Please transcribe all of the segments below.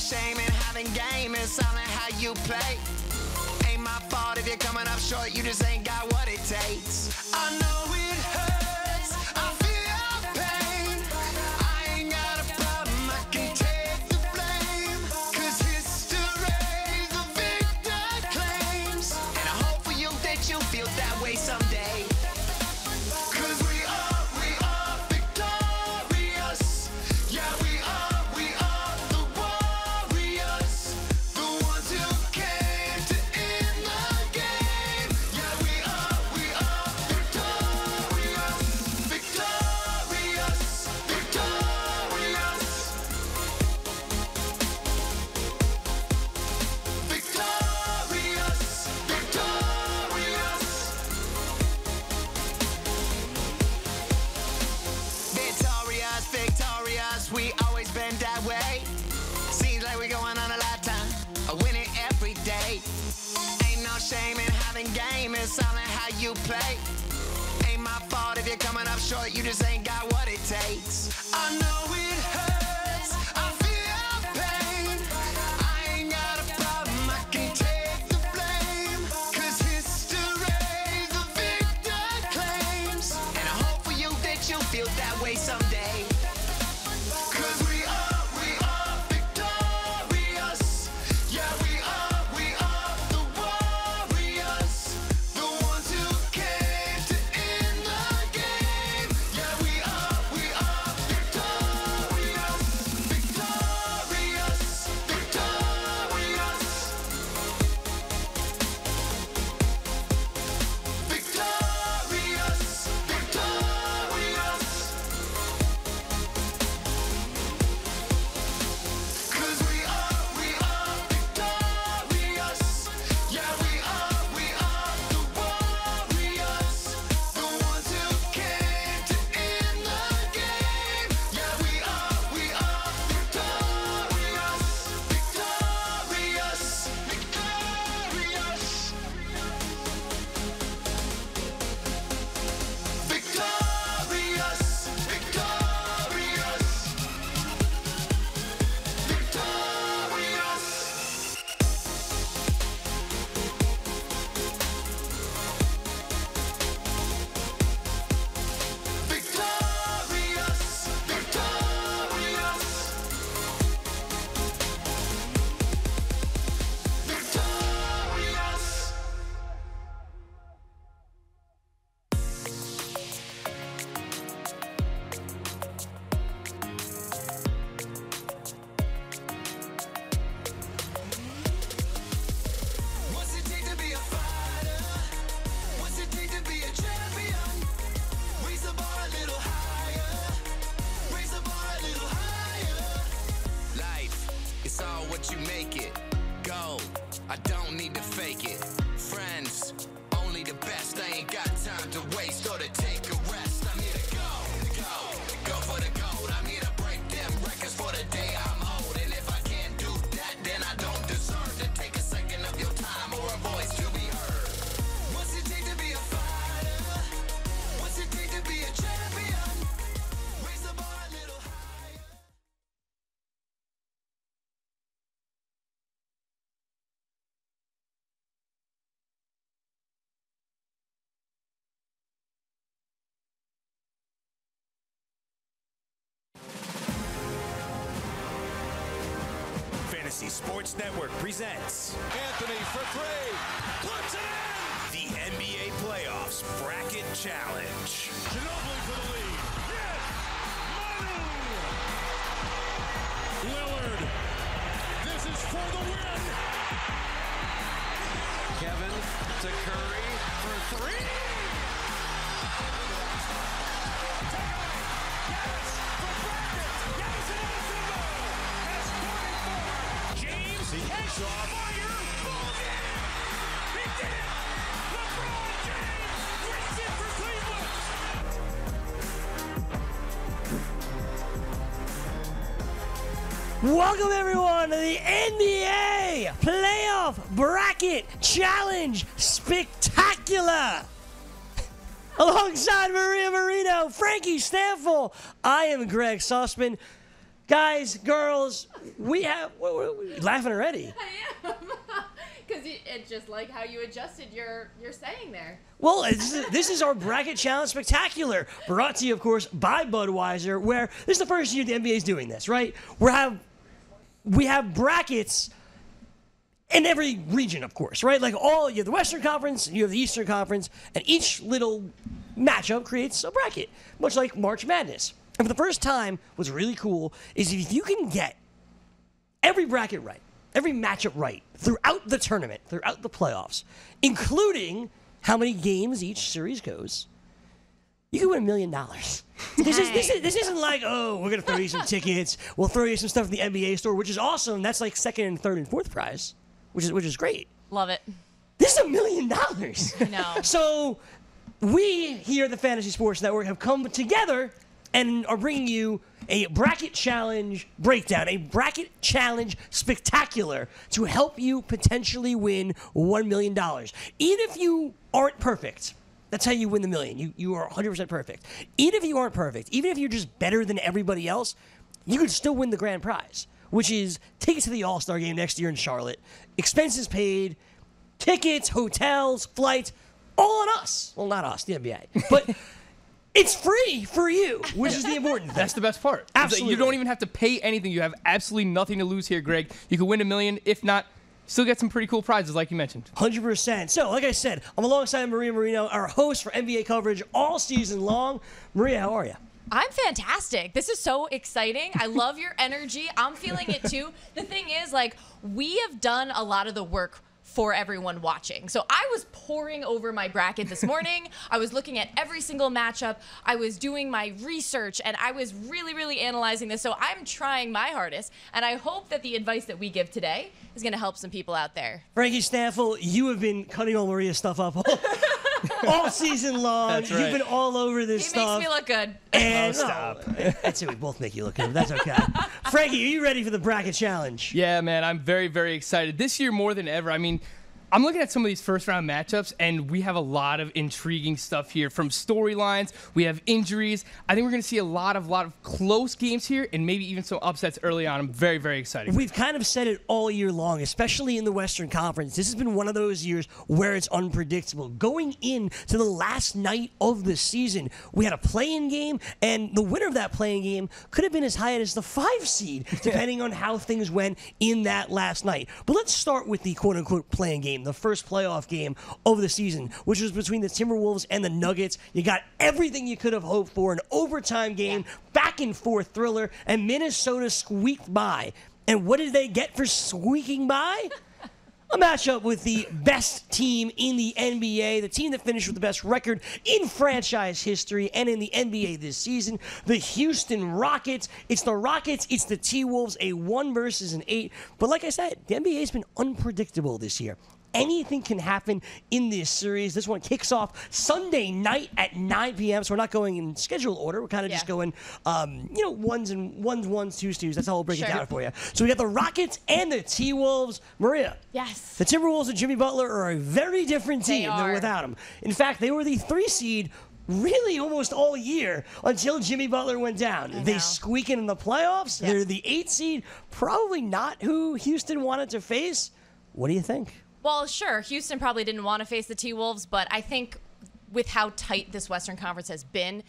shame in having game, it's only how you play. Ain't my fault if you're coming up short, you just ain't got what it takes. I know it hurts, I feel pain. I ain't got a problem, I can take the blame. Cause history, the victor claims. And I hope for you that you feel that way someday. Cause we are victorious. Yeah, we are the warriors. The ones who came to end the game. Yeah, we are victorious. Victorious. Victorious. Victorious. Victorious. Victorious, we always been that way. Seems like we're going on a lifetime, winning every day. Ain't no shame in having game, it's only how you play. Ain't my fault if you're coming up short, you just ain't got what it takes. I know it hurts, I feel pain. I ain't got a problem, I can take the blame. Cause history, the victor claims. And I hope for you that you feel that way someday. Cause we are victorious. Yeah, we are the warriors. The ones who came to end the game. Yeah, we are victorious. Victorious. Victorious. Victorious. Victorious. Cause we are victorious. Yeah, we are the warriors. The ones who came to end the game. Yeah, we are victorious. Victorious. Victorious. Victorious. Victorious. Victorious. Victorious. Victorious. Victorious. What's it take to be a fighter? What's it take to be a champion? Raise the bar a little higher. Raise the bar a little higher. Life, it's all what you make it. Go, I don't need to fake it. Friends, only the best. I ain't got time to waste or to take a rest. I'm here to go for the gold. I'm here to break them records for the day I'm old. And if I can't do that, then I don't deserve to take a second of your time or a voice to be heard. What's it take to be a fighter? What's it take to be a champion? Raise the bar a little higher. Fantasy Sports Network presents Anthony for three. Puts it in! The NBA Playoffs Bracket Challenge. Ginobili for the lead. Yes! Manu! Lillard. This is for the win. Kevin to Curry for three. James has fire. Oh, yeah! He did it! LeBron James wins it for Cleveland. Welcome everyone to the NBA Playoff Bracket Challenge Spectacular. Alongside Maria Marino, Frankie Stampfl, I am Gregg Sussman. Guys, girls, we have... We're laughing already. I am. Because it's just like how you adjusted your saying there. Well, this is our Bracket Challenge Spectacular, brought to you, of course, by Budweiser, where this is the first year the NBA is doing this, right? We have brackets in every region, of course, right? Like you have the Western Conference, you have the Eastern Conference, and each little matchup creates a bracket, much like March Madness. And for the first time, what's really cool is if you can get every bracket right, every matchup right throughout the tournament, throughout the playoffs, including how many games each series goes, you can win $1 million. This isn't like, oh, we're going to throw you some tickets. We'll throw you some stuff in the NBA store, which is awesome. That's like second and third and fourth prize, which is great. Love it. This is $1 million. I know. So we here at the Fantasy Sports Network have come together and are bringing you a bracket challenge breakdown, a bracket challenge spectacular to help you potentially win $1 million. Even if you aren't perfect, that's how you win the million. You are 100% perfect. Even if you aren't perfect, even if you're just better than everybody else, you could still win the grand prize, which is tickets to the All-Star game next year in Charlotte, expenses paid, tickets, hotels, flights, all on us. Well, not us, the NBA. But it's free for you, which is the important thing. That's the best part. Absolutely. You don't even have to pay anything. You have absolutely nothing to lose here, Greg. You can win $1 million. If not, still get some pretty cool prizes like you mentioned. 100%. So, like I said, I'm alongside Maria Marino, our host for NBA coverage all season long. Maria, how are you? I'm fantastic. This is so exciting. I love your energy. I'm feeling it too. The thing is, like, we have done a lot of the work for everyone watching. So I was poring over my bracket this morning. I was looking at every single matchup. I was doing my research, and I was really, really analyzing this. So I'm trying my hardest, and I hope that the advice that we give today is going to help some people out there. Frankie Stampfl, you have been cutting all Maria's stuff up all season long. That's right. You've been all over this He stuff. makes me look good. And stop. That's it. We both make you look good. That's okay. Frankie, are you ready for the bracket challenge? Yeah, man, I'm very, very excited. This year more than ever. I mean, I'm looking at some of these first-round matchups, and we have a lot of intriguing stuff here. From storylines, we have injuries. I think we're going to see a lot of close games here, and maybe even some upsets early on. I'm very, very excited. We've kind of said it all year long, especially in the Western Conference. This has been one of those years where it's unpredictable. Going into the last night of the season, we had a play-in game, and the winner of that play-in game could have been as high as the 5 seed, depending on how things went in that last night. But let's start with the quote-unquote play-in game, the first playoff game of the season, which was between the Timberwolves and the Nuggets. You got everything you could have hoped for, an overtime game, back and forth thriller, and Minnesota squeaked by. And what did they get for squeaking by? A matchup with the best team in the NBA, the team that finished with the best record in franchise history and in the NBA this season, the Houston Rockets. It's the Rockets, it's the T-Wolves, a 1 versus an 8. But like I said, the NBA has been unpredictable this year. Anything can happen in this series. This one kicks off Sunday night at 9 p.m., so we're not going in schedule order. We're kind of just going, ones, twos. That's how we'll break it down for you. So we got the Rockets and the T-Wolves. Maria. Yes. The Timberwolves and Jimmy Butler are a very different team than without them. In fact, they were the 3 seed really almost all year until Jimmy Butler went down. They squeak in the playoffs. Yep. They're the 8 seed. Probably not who Houston wanted to face. What do you think? Well, sure, Houston probably didn't want to face the T-Wolves, but I think with how tight this Western Conference has been,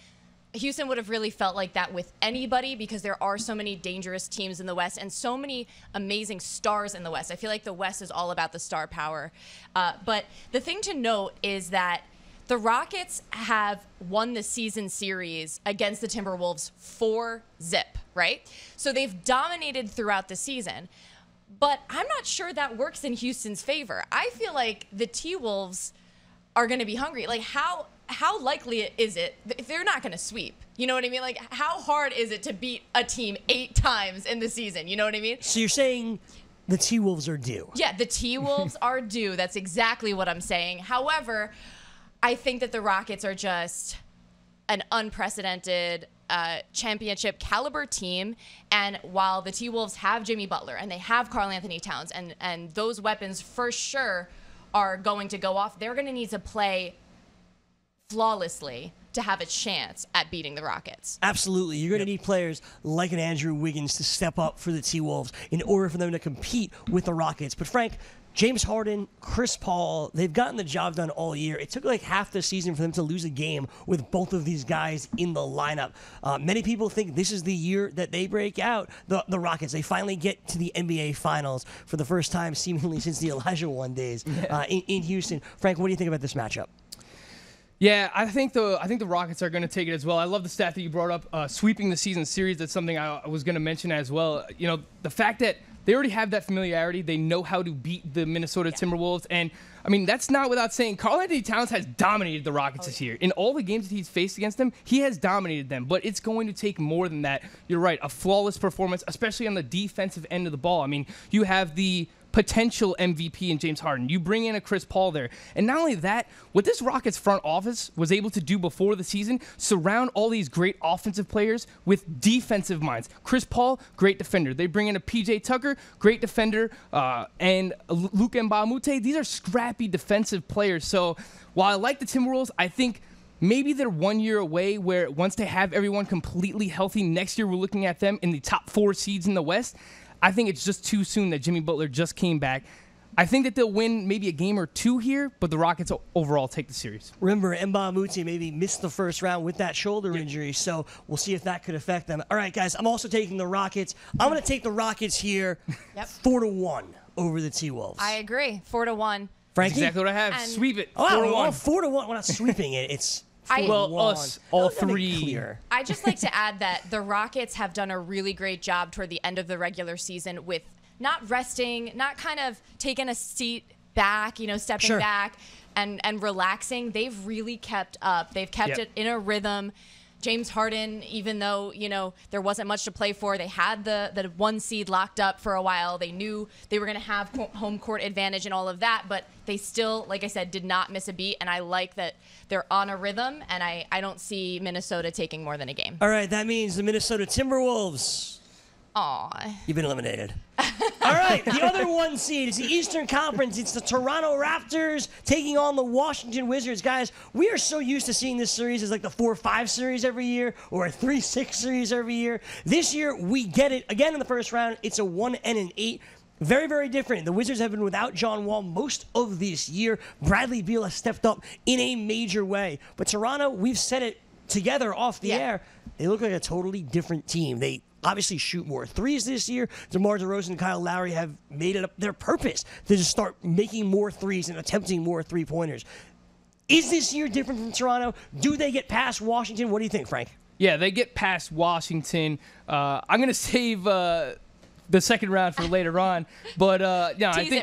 Houston would have really felt like that with anybody because there are so many dangerous teams in the West and so many amazing stars in the West. I feel like the West is all about the star power. But the thing to note is that the Rockets have won the season series against the Timberwolves 4-0, right? So they've dominated throughout the season. But I'm not sure that works in Houston's favor. I feel like the T-Wolves are going to be hungry. Like, how likely is it? They're not going to sweep. You know what I mean? Like, how hard is it to beat a team 8 times in the season? You know what I mean? So you're saying the T-Wolves are due. Yeah, the T-Wolves are due. That's exactly what I'm saying. However, I think that the Rockets are just an unprecedented championship caliber team, and while the T-Wolves have Jimmy Butler and they have Karl Anthony Towns and those weapons for sure are going to go off, they're going to need to play flawlessly to have a chance at beating the Rockets. Absolutely. You're going to need players like an Andrew Wiggins to step up for the T-Wolves in order for them to compete with the Rockets. But Frank, James Harden, Chris Paul, they've gotten the job done all year. It took like half the season for them to lose a game with both of these guys in the lineup. Many people think this is the year that they break out, the Rockets. They finally get to the NBA Finals for the first time seemingly since the Elijah One days in Houston. Frank, what do you think about this matchup? Yeah, I think the Rockets are going to take it as well. I love the stat that you brought up, sweeping the season series. That's something I was going to mention as well. You know, the fact that they already have that familiarity. They know how to beat the Minnesota Timberwolves. And, I mean, that's not without saying Karl-Anthony Towns has dominated the Rockets this year. In all the games that he's faced against them, he has dominated them. But it's going to take more than that. You're right, a flawless performance, especially on the defensive end of the ball. I mean, you have the potential MVP in James Harden. You bring in a Chris Paul there. And not only that, what this Rockets front office was able to do before the season, surround all these great offensive players with defensive minds. Chris Paul, great defender. They bring in a PJ Tucker, great defender, and Luke Mbamute. These are scrappy defensive players. So while I like the Timberwolves, I think maybe they're 1 year away where once they have everyone completely healthy, next year we're looking at them in the top 4 seeds in the West. I think it's just too soon that Jimmy Butler just came back. I think that they'll win maybe a game or two here, but the Rockets overall take the series. Remember, Mbamute maybe missed the first round with that shoulder injury, so we'll see if that could affect them. All right, guys, I'm also taking the Rockets. I'm going to take the Rockets here 4-1 over the T-Wolves. I agree. 4-1. Frankie? Exactly what I have. And Sweep it. 4-1. 4-1. 4-1. We're not sweeping it. It's 4-1. Well, us, all Let me three. clear. I just like to add that the Rockets have done a really great job toward the end of the regular season with not resting, not kind of taking a seat back, stepping back and relaxing. They've really kept up. They've kept it in a rhythm. James Harden, even though, there wasn't much to play for, they had the 1 seed locked up for a while. They knew they were going to have home court advantage and all of that, but they still, like I said, did not miss a beat. And I like that they're on a rhythm, and I don't see Minnesota taking more than a game. All right, that means the Minnesota Timberwolves. Aw. You've been eliminated. All right, the other 1 seed is the Eastern Conference. It's the Toronto Raptors taking on the Washington Wizards. Guys, we are so used to seeing this series as like the 4-5 series every year or a 3-6 series every year. This year, we get it again in the first round. It's a 1-8. Very, very different. The Wizards have been without John Wall most of this year. Bradley Beal has stepped up in a major way. But Toronto, we've said it together off the air, they look like a totally different team. They obviously shoot more threes this year. DeMar DeRozan and Kyle Lowry have made it up their purpose to just start making more threes and attempting more three-pointers. Is this year different from Toronto? Do they get past Washington? What do you think, Frank? Yeah, they get past Washington. I'm going to save the second round for later on. But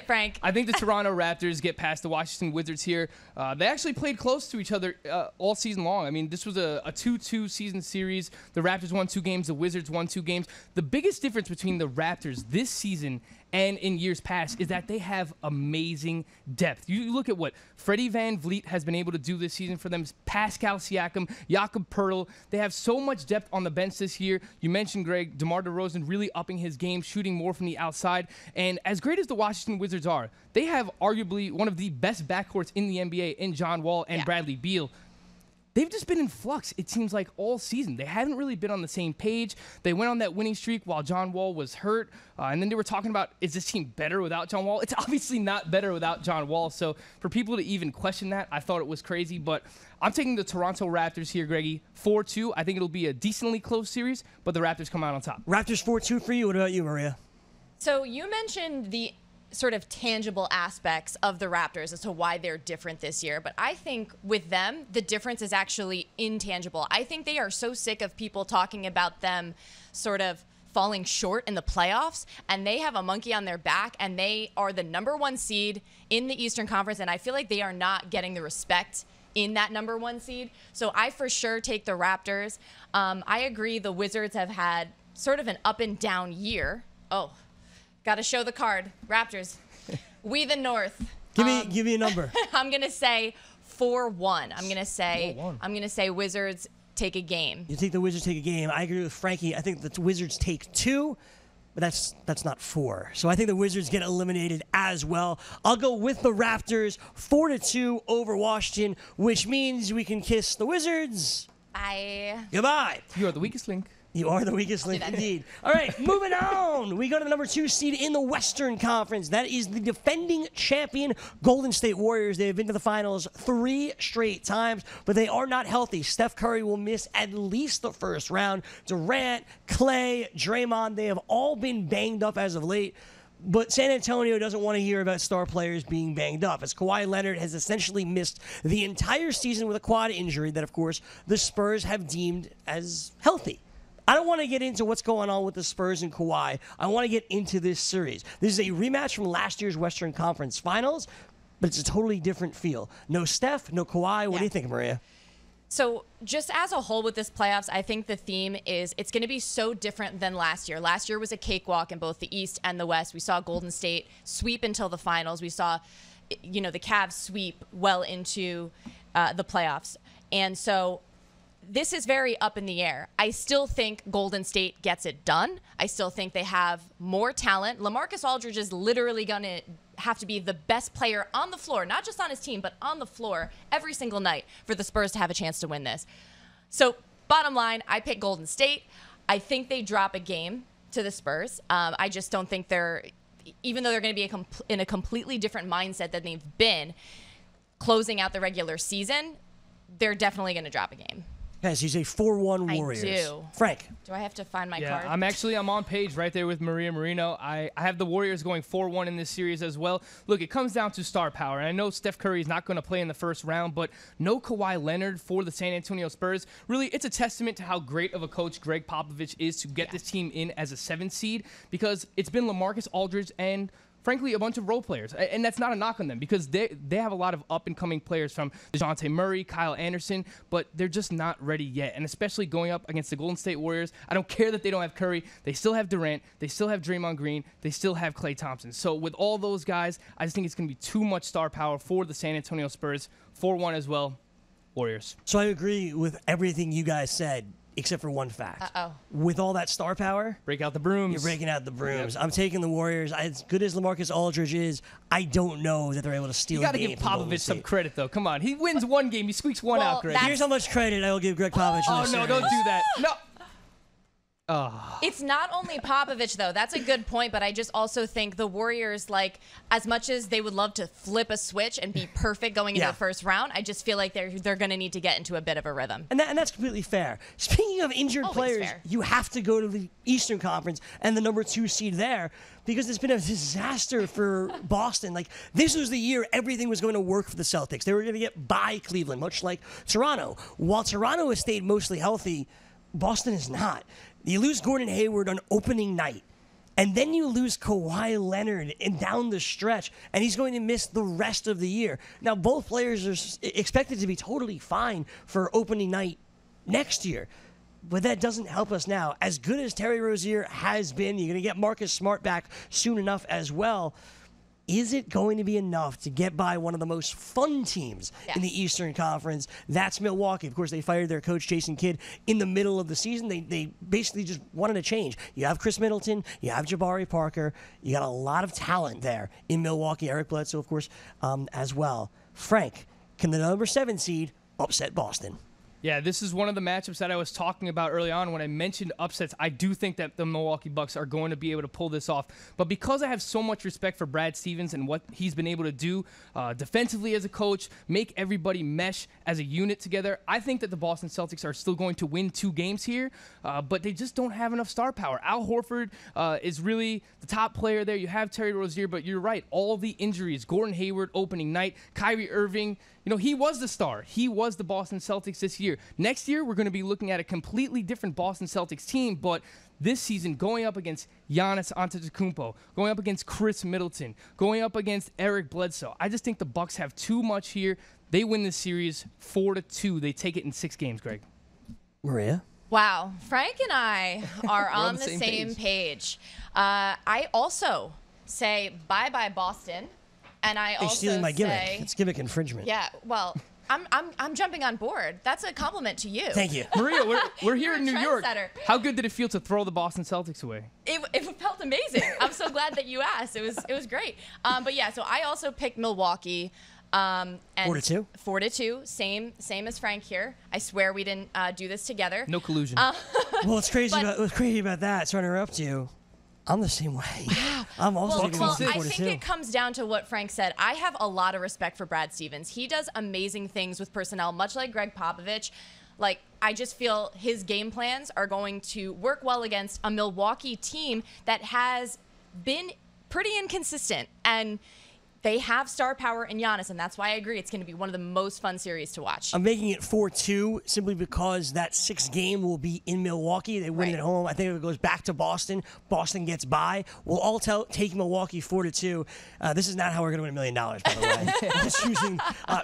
Frank. I think the Toronto Raptors get past the Washington Wizards here. They actually played close to each other all season long. I mean, this was a 2-2 season series. The Raptors won 2 games. The Wizards won 2 games. The biggest difference between the Raptors this season and in years past is that they have amazing depth. You look at what Freddie Van Vliet has been able to do this season for them. Pascal Siakam, Jakob Poeltl. They have so much depth on the bench this year. You mentioned, Greg, DeMar DeRozan really upping his game, shooting more from the outside. And as great as the Washington Wizards are, they have arguably one of the best backcourts in the NBA in John Wall and Bradley Beal. They've just been in flux, it seems like, all season. They haven't really been on the same page. They went on that winning streak while John Wall was hurt. And then they were talking about, is this team better without John Wall? It's obviously not better without John Wall. So for people to even question that, I thought it was crazy. But I'm taking the Toronto Raptors here, Greggy, 4-2. I think it'll be a decently close series, but the Raptors come out on top. Raptors 4-2 for you. What about you, Maria? So you mentioned the sort of tangible aspects of the Raptors as to why they're different this year. But I think with them, the difference is actually intangible. I think they are so sick of people talking about them sort of falling short in the playoffs, and they have a monkey on their back, and they are the number 1 seed in the Eastern Conference, and I feel like they are not getting the respect in that number 1 seed. So I for sure take the Raptors. I agree the Wizards have had sort of an up and down year. Oh, got to show the card. Raptors. We the North. Give me a number. I'm going to say 4-1. I'm going to say Wizards take a game. You think the Wizards take a game. I agree with Frankie. I think the Wizards take 2, but that's not 4. So I think the Wizards get eliminated as well. I'll go with the Raptors 4-2 over Washington, which means we can kiss the Wizards Bye. Goodbye. You are the weakest link. You are the weakest link indeed. All right, moving on. We go to the number 2 seed in the Western Conference. That is the defending champion Golden State Warriors. They have been to the finals 3 straight times, but they are not healthy. Steph Curry will miss at least the first round. Durant, Clay, Draymond, they have all been banged up as of late. But San Antonio doesn't want to hear about star players being banged up, as Kawhi Leonard has essentially missed the entire season with a quad injury that, of course, the Spurs have deemed as healthy. I don't want to get into what's going on with the Spurs and Kawhi. I want to get into this series. This is a rematch from last year's Western Conference Finals, but it's a totally different feel. No Steph, no Kawhi. What do you think, Maria? So just as a whole with this playoffs, I think the theme is it's going to be so different than last year. Last year was a cakewalk in both the East and the West. We saw Golden State sweep until the finals. We saw, the Cavs sweep well into the playoffs. And so this is very up in the air. I still think Golden State gets it done. I still think they have more talent. LaMarcus Aldridge is literally going to have to be the best player on the floor, not just on his team, but on the floor every single night for the Spurs to have a chance to win this. So bottom line, I pick Golden State. I think they drop a game to the Spurs. I just don't think even though they're going to be in a completely different mindset than they've been closing out the regular season, they're definitely going to drop a game. Yes, he's a 4-1 Warriors. I do. Frank. Do I have to find my card? I'm on page right there with Maria Marino. I have the Warriors going 4-1 in this series as well. Look, it comes down to star power. And I know Steph Curry is not going to play in the first round, but no Kawhi Leonard for the San Antonio Spurs. Really, it's a testament to how great of a coach Gregg Popovich is to get this team in as a 7th seed, because it's been LaMarcus Aldridge and frankly, a bunch of role players. And that's not a knock on them, because they have a lot of up-and-coming players from DeJounte Murray, Kyle Anderson, but they're just not ready yet. And especially going up against the Golden State Warriors, I don't care that they don't have Curry. They still have Durant. They still have Draymond Green. They still have Klay Thompson. So with all those guys, I just think it's going to be too much star power for the San Antonio Spurs. 4-1 as well, Warriors. So I agree with everything you guys said, except for one fact. With all that star power, break out the brooms. You're breaking out the brooms. Yep. I'm taking the Warriors. As good as LaMarcus Aldridge is, I don't know that they're able to steal a game. You got to give Popovich some credit, though. Come on. He wins one game. He squeaks one out, Greg. Here's how much credit I will give Gregg Popovich. Oh, no, don't do that. No. It's not only Popovich, though. That's a good point, but I just also think the Warriors, as much as they would love to flip a switch and be perfect going into the first round, I just feel like they're going to need to get into a bit of a rhythm. And that's completely fair. Speaking of injured players, you have to go to the Eastern Conference and the number 2 seed there, because it's been a disaster for Boston. This was the year everything was going to work for the Celtics. They were going to get by Cleveland, much like Toronto. While Toronto has stayed mostly healthy, Boston is not. You lose Gordon Hayward on opening night, and then you lose Kawhi Leonard down the stretch, and he's going to miss the rest of the year. Now, both players are expected to be totally fine for opening night next year, but that doesn't help us now. As good as Terry Rozier has been, you're going to get Marcus Smart back soon enough as well. Is it going to be enough to get by one of the most fun teams in the Eastern Conference? That's Milwaukee. Of course, they fired their coach, Jason Kidd, in the middle of the season. They basically just wanted to change. You have Chris Middleton. You have Jabari Parker. You got a lot of talent there in Milwaukee. Eric Bledsoe, of course, as well. Frank, can the number 7 seed upset Boston? Yeah, this is one of the matchups that I was talking about early on when I mentioned upsets. I do think that the Milwaukee Bucks are going to be able to pull this off. But because I have so much respect for Brad Stevens and what he's been able to do defensively as a coach, make everybody mesh as a unit together, I think that the Boston Celtics are still going to win 2 games here, but they just don't have enough star power. Al Horford is really the top player there. You have Terry Rozier, but you're right. All the injuries, Gordon Hayward opening night, Kyrie Irving, he was the star. He was the Boston Celtics this year. Next year, we're going to be looking at a completely different Boston Celtics team, but this season, going up against Giannis Antetokounmpo, going up against Chris Middleton, going up against Eric Bledsoe, I just think the Bucks have too much here. They win this series 4-2. They take it in 6 games, Greg. Maria? Wow. Frank and I are on the same page. I also say bye-bye Boston. And I also stealing my gimmick. It's gimmick infringement. Yeah, well, I'm jumping on board. That's a compliment to you. Thank you. Maria, we're here in New York. How good did it feel to throw the Boston Celtics away? It felt amazing. I'm so glad that you asked. It was great. But yeah, so I also picked Milwaukee. And 4-2? 4-2, same as Frank here. I swear we didn't do this together. No collusion. Well, what's crazy about that, sorry to interrupt you, I'm the same way. I'm also going Well, to I 4-2. think it comes down to what Frank said. I have a lot of respect for Brad Stevens. He does amazing things with personnel, much like Gregg Popovich. Like, I just feel his game plans are going to work well against a Milwaukee team that has been pretty inconsistent. And they have star power in Giannis, and that's why I agree it's going to be one of the most fun series to watch. I'm making it 4-2 simply because that 6th game will be in Milwaukee. They win it at home. I think if it goes back to Boston, Boston gets by. We'll all take Milwaukee 4-2. This is not how we're going to win $1 million, by the way. I'm just using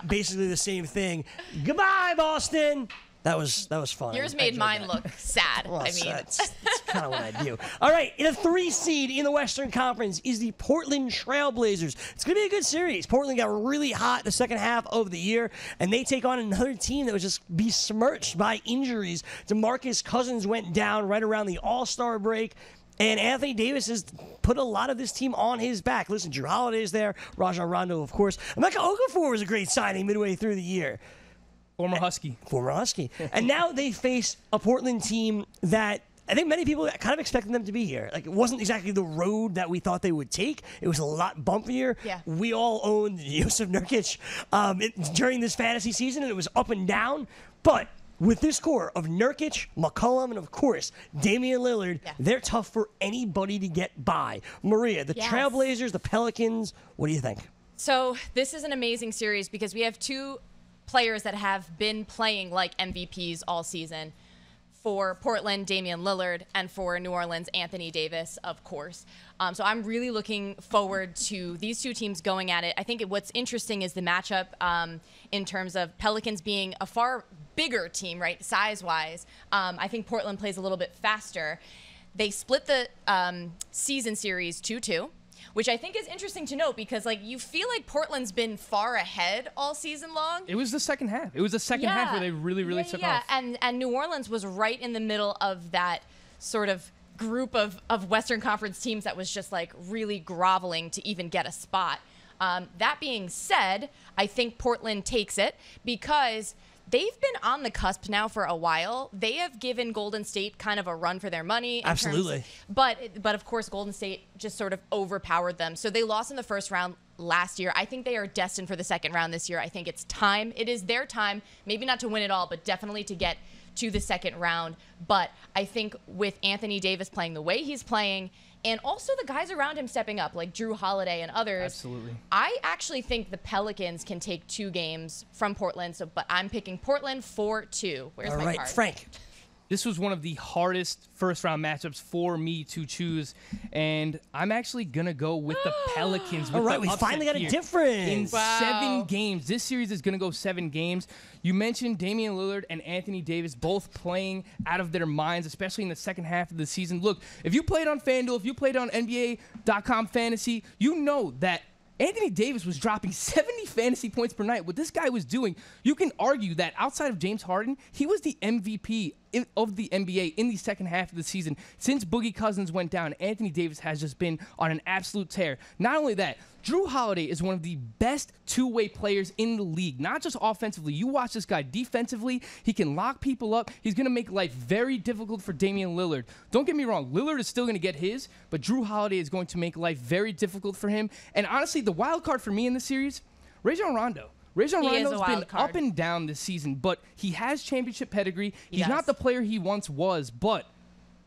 basically the same thing. Goodbye, Boston. That was fun. Yours I made enjoyed mine that. look sad. Well, I mean, that's kind of what I do. All right, in a 3 seed in the Western Conference is the Portland Trailblazers. It's going to be a good series. Portland got really hot the second half of the year, and they take on another team that was just besmirched by injuries. DeMarcus Cousins went down right around the All-Star break. And Anthony Davis has put a lot of this team on his back. Listen, Drew Holiday's there, Rajon Rondo, of course. Emeka Okafor was a great signing midway through the year. Former Husky. And now they face a Portland team that I think many people kind of expected them to be here. Like, it wasn't exactly the road that we thought they would take. It was a lot bumpier. Yeah. We all owned Jusuf Nurkic during this fantasy season, and it was up and down. But with this core of Nurkic, McCollum, and, of course, Damian Lillard, they're tough for anybody to get by. Maria, the Trailblazers, the Pelicans, what do you think? so this is an amazing series because we have two players that have been playing like MVPs all season. For Portland, Damian Lillard, and for New Orleans, Anthony Davis, of course. So I'm really looking forward to these two teams going at it. I think what's interesting is the matchup in terms of Pelicans being a far bigger team, right, size-wise. I think Portland plays a little bit faster. They split the season series 2-2. Which I think is interesting to note because, like, you feel like Portland's been far ahead all season long. It was the second half. It was the second half where they really took off. And New Orleans was right in the middle of that sort of group of Western Conference teams that was just, like, really groveling to even get a spot. That being said, I think Portland takes it because they've been on the cusp now for a while. They have given Golden State kind of a run for their money. Absolutely. But of course, Golden State just sort of overpowered them. So they lost in the first round last year. I think they are destined for the second round this year. I think it's time. It is their time, maybe not to win it all, but definitely to get to the second round. But I think with Anthony Davis playing the way he's playing, and also the guys around him stepping up, like Drew Holiday and others. Absolutely. I actually think the Pelicans can take 2 games from Portland, but I'm picking Portland 4-2. Where's my card? Frank. This was one of the hardest first-round matchups for me to choose, and I'm actually going to go with the Pelicans. All right, we finally got a difference. In 7 games. This series is going to go 7 games. You mentioned Damian Lillard and Anthony Davis both playing out of their minds, especially in the second half of the season. Look, if you played on FanDuel, if you played on NBA.com Fantasy, you know that Anthony Davis was dropping 70 fantasy points per night. What this guy was doing, you can argue that outside of James Harden, he was the MVP of the NBA in the second half of the season. Since Boogie Cousins went down, Anthony Davis has just been on an absolute tear. Not only that, Drew Holiday is one of the best two-way players in the league, not just offensively. You watch this guy defensively. He can lock people up. He's going to make life very difficult for Damian Lillard. Don't get me wrong. Lillard is still going to get his, but Drew Holiday is going to make life very difficult for him. And honestly, the wild card for me in the series, Rajon Rondo. Rajon Rondo's been up and down this season, but he has championship pedigree. He's not the player he once was, but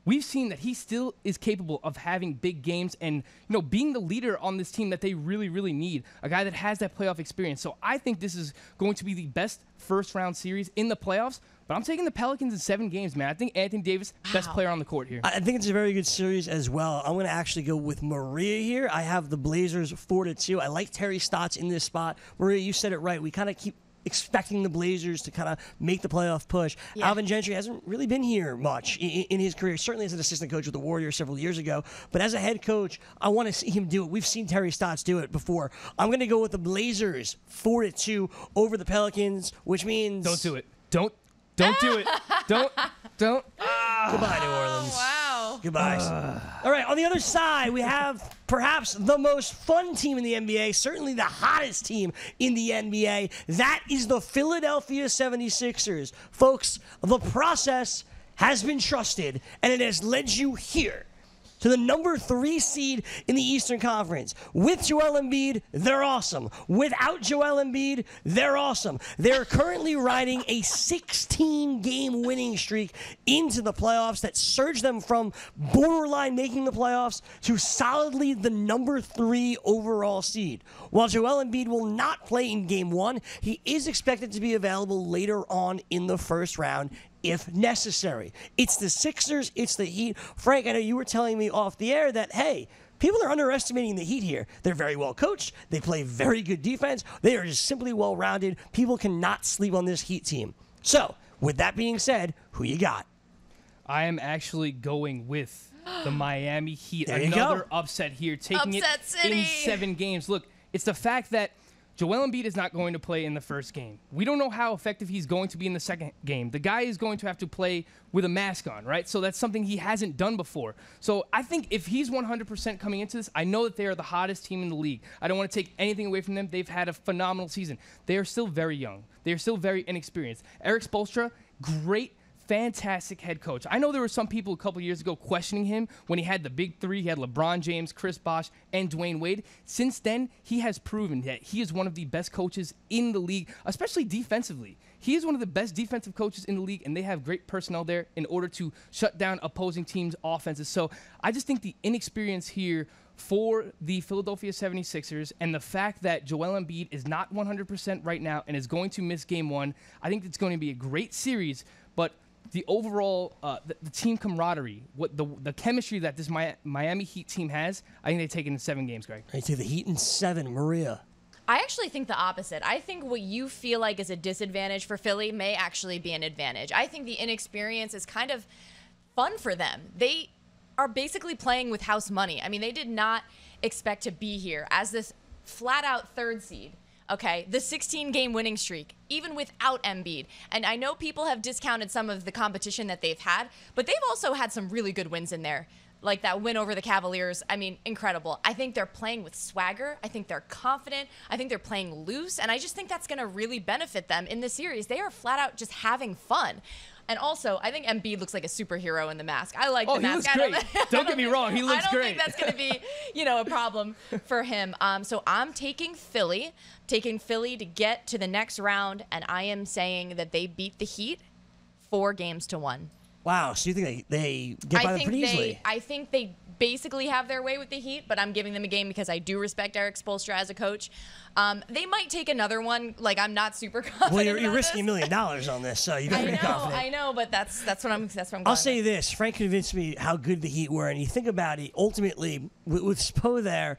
we've seen that he still is capable of having big games and, being the leader on this team that they really need, a guy that has that playoff experience. So I think this is going to be the best first-round series in the playoffs, but I'm taking the Pelicans in 7 games, man. I think Anthony Davis, best player on the court here. I think it's a very good series as well. I'm going to actually go with Maria here. I have the Blazers 4-2. I like Terry Stotts in this spot. Maria, you said it right. We kind of keep expecting the Blazers to kind of make the playoff push. Yeah. Alvin Gentry hasn't really been here much in his career, certainly as an assistant coach with the Warriors several years ago. But as a head coach, I want to see him do it. We've seen Terry Stotts do it before. I'm going to go with the Blazers 4-2 over the Pelicans, which means... Don't do it. Don't do it. Don't. Goodbye, New Orleans. Wow. Goodbye. All right, on the other side, we have perhaps the most fun team in the NBA, certainly the hottest team in the NBA. That is the Philadelphia 76ers. Folks, the process has been trusted, and it has led you here to the number 3 seed in the Eastern Conference. With Joel Embiid, they're awesome. Without Joel Embiid, they're awesome. They're currently riding a 16-game winning streak into the playoffs that surged them from borderline making the playoffs to solidly the number 3 overall seed. While Joel Embiid will not play in Game 1, he is expected to be available later on in the first round if necessary. It's the Sixers, it's the Heat. Frank, I know you were telling me off the air that, hey, people are underestimating the Heat here. They're very well coached. They play very good defense. They are just simply well-rounded. People cannot sleep on this Heat team. So, with that being said, who you got? I am actually going with the Miami Heat. There you Another go. upset here, taking Upset it City. in 7 games. Look, it's the fact that Joel Embiid is not going to play in the first game. We don't know how effective he's going to be in the second game. The guy is going to have to play with a mask on, right? So that's something he hasn't done before. So I think if he's 100% coming into this, I know that they are the hottest team in the league. I don't want to take anything away from them. They've had a phenomenal season. They are still very young. They are still very inexperienced. Eric Spoelstra, great, fantastic head coach. I know there were some people a couple years ago questioning him when he had the big 3. He had LeBron James, Chris Bosh, and Dwayne Wade. Since then, he has proven that he is one of the best coaches in the league, especially defensively. He is one of the best defensive coaches in the league, and they have great personnel there in order to shut down opposing teams' offenses. So I just think the inexperience here for the Philadelphia 76ers and the fact that Joel Embiid is not 100% right now and is going to miss Game 1, I think it's going to be a great series, but the overall, the team camaraderie, what the chemistry that this Miami Heat team has, I think they take it in 7 games, Greg. I take the Heat in 7. Maria. I actually think the opposite. I think what you feel like is a disadvantage for Philly may actually be an advantage. I think the inexperience is kind of fun for them. They are basically playing with house money. I mean, they did not expect to be here as this flat-out 3rd seed. Okay, the 16-game winning streak, even without Embiid. And I know people have discounted some of the competition that they've had, but they've also had some really good wins in there. Like that win over the Cavaliers, I mean, incredible. I think they're playing with swagger. I think they're confident. I think they're playing loose. And I just think that's going to really benefit them in the series. They are flat out just having fun. And also, I think Embiid looks like a superhero in the mask. I like the mask. He looks great. Don't get me wrong. He looks great. I don't think that's going to be, a problem for him. So I'm taking Philly to get to the next round, and I am saying that they beat the Heat 4-1. Wow, so you think they get by them pretty easily? I think they basically have their way with the Heat, but I'm giving them a game because I do respect Eric Spoelstra as a coach. They might take another one. Like, I'm not super confident. Well, you're risking $1 million on this, so you got to be confident. I know, but that's what I'm going I'll say this. Frank convinced me how good the Heat were, and you think about it, ultimately, with Spo there,